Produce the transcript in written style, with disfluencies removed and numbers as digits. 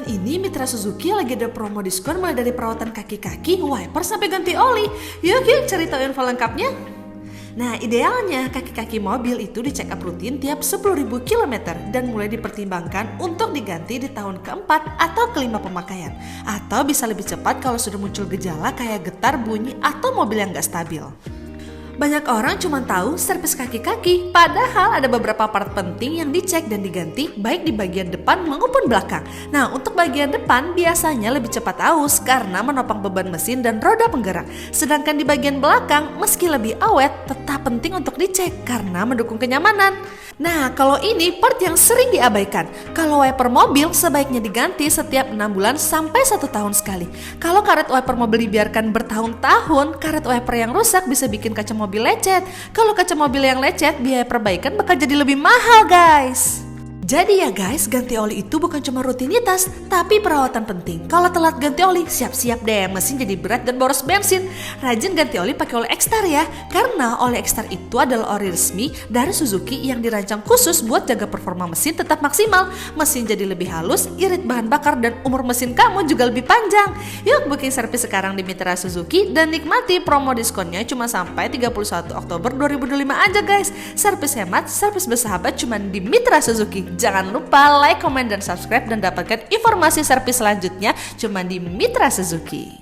Bulan ini Mitra Suzuki lagi ada promo diskon mulai dari perawatan kaki-kaki, wiper sampai ganti oli. Yuk cari tahu info lengkapnya. Nah, idealnya kaki-kaki mobil itu di check up rutin tiap 10.000 km dan mulai dipertimbangkan untuk diganti di tahun keempat atau kelima pemakaian. Atau bisa lebih cepat kalau sudah muncul gejala kayak getar, bunyi, atau mobil yang gak stabil. Banyak orang cuma tahu servis kaki-kaki, padahal ada beberapa part penting yang dicek dan diganti baik di bagian depan maupun belakang. Nah, untuk bagian depan biasanya lebih cepat aus karena menopang beban mesin dan roda penggerak. Sedangkan di bagian belakang meski lebih awet tetap penting untuk dicek karena mendukung kenyamanan. Nah, kalau ini part yang sering diabaikan. Kalau wiper mobil sebaiknya diganti setiap 6 bulan sampai 1 tahun sekali. Kalau karet wiper mobil dibiarkan bertahun-tahun, karet wiper yang rusak bisa bikin kaca mobil lecet. Kalau kaca mobil yang lecet, biaya perbaikan bakal jadi lebih mahal, guys. Jadi ya guys, ganti oli itu bukan cuma rutinitas, tapi perawatan penting. Kalau telat ganti oli, siap-siap deh mesin jadi berat dan boros bensin. Rajin ganti oli pakai oli X-Star ya, karena oli X-Star itu adalah oli resmi dari Suzuki yang dirancang khusus buat jaga performa mesin tetap maksimal. Mesin jadi lebih halus, irit bahan bakar, dan umur mesin kamu juga lebih panjang. Yuk booking servis sekarang di Mitra Suzuki dan nikmati promo diskonnya cuma sampai 31 Oktober 2025 aja guys. Servis hemat, servis bersahabat cuma di Mitra Suzuki. Jangan lupa like, komen, dan subscribe dan dapatkan informasi servis selanjutnya cuma di Mitra Suzuki.